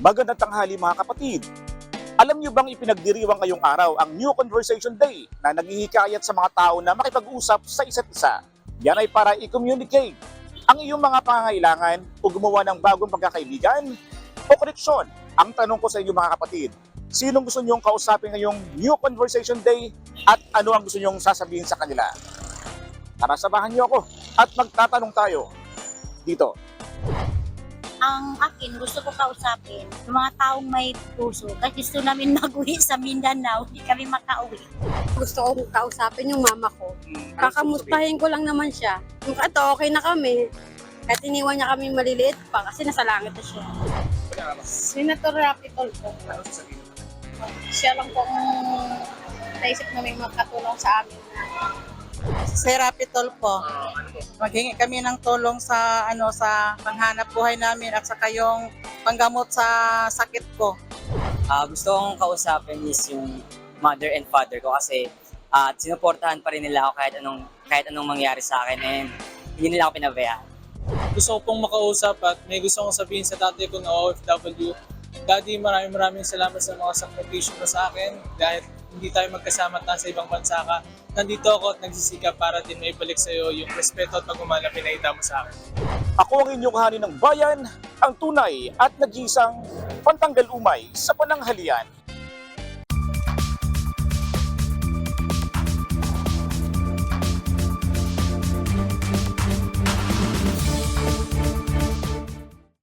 Magandang tanghali mga kapatid. Alam niyo bang ipinagdiriwang ngayong araw ang New Conversation Day na naghihikayat sa mga tao na makipag-usap sa isa't isa? Yan ay para i-communicate ang iyong mga pangangailangan o gumawa ng bagong pagkakaibigan o koneksyon. Ang tanong ko sa inyo mga kapatid, sinong gusto niyong kausapin ngayong New Conversation Day at ano ang gusto niyong sasabihin sa kanila? Tara, samahan niyo ako at magtatanong tayo dito. Ang akin, gusto ko kausapin yung mga taong may puso. Kasi gusto namin mag-uwi sa Mindanao, hindi kami makauwi. Gusto kong kausapin yung mama ko. Kakamustahin ko lang naman siya. Yung ito, okay na kami. Kahit iniwan niya kami maliliit pa kasi nasa langit na siya. Senator Rapi Tulfo. Siya lang pong naisip na may magkatulong sa amin. Si Rapi Tulfo. Maghingi kami ng tulong sa sa panghanap buhay namin at saka yung panggamot sa sakit ko. Gusto kong kausapin is yung mother and father ko kasi sinuportahan pa rin nila ako kahit anong mangyari sa akin and hindi nila ako pinabayaan. Gusto ko pong makausap at may gusto kong sabihin sa tatay ko na OFW. Daddy, maraming salamat sa mga sakripisyo mo sa akin dahil hindi tayo magkasama at nasa ibang bansa ka. Nandito ako at nagsisikap para din maibalik sa iyo yung respeto at pagmamahal na pinakita mo sa akin. Ako ang inyong hani ng bayan, ang tunay at nag-iisang pantanggal umay sa pananghalian.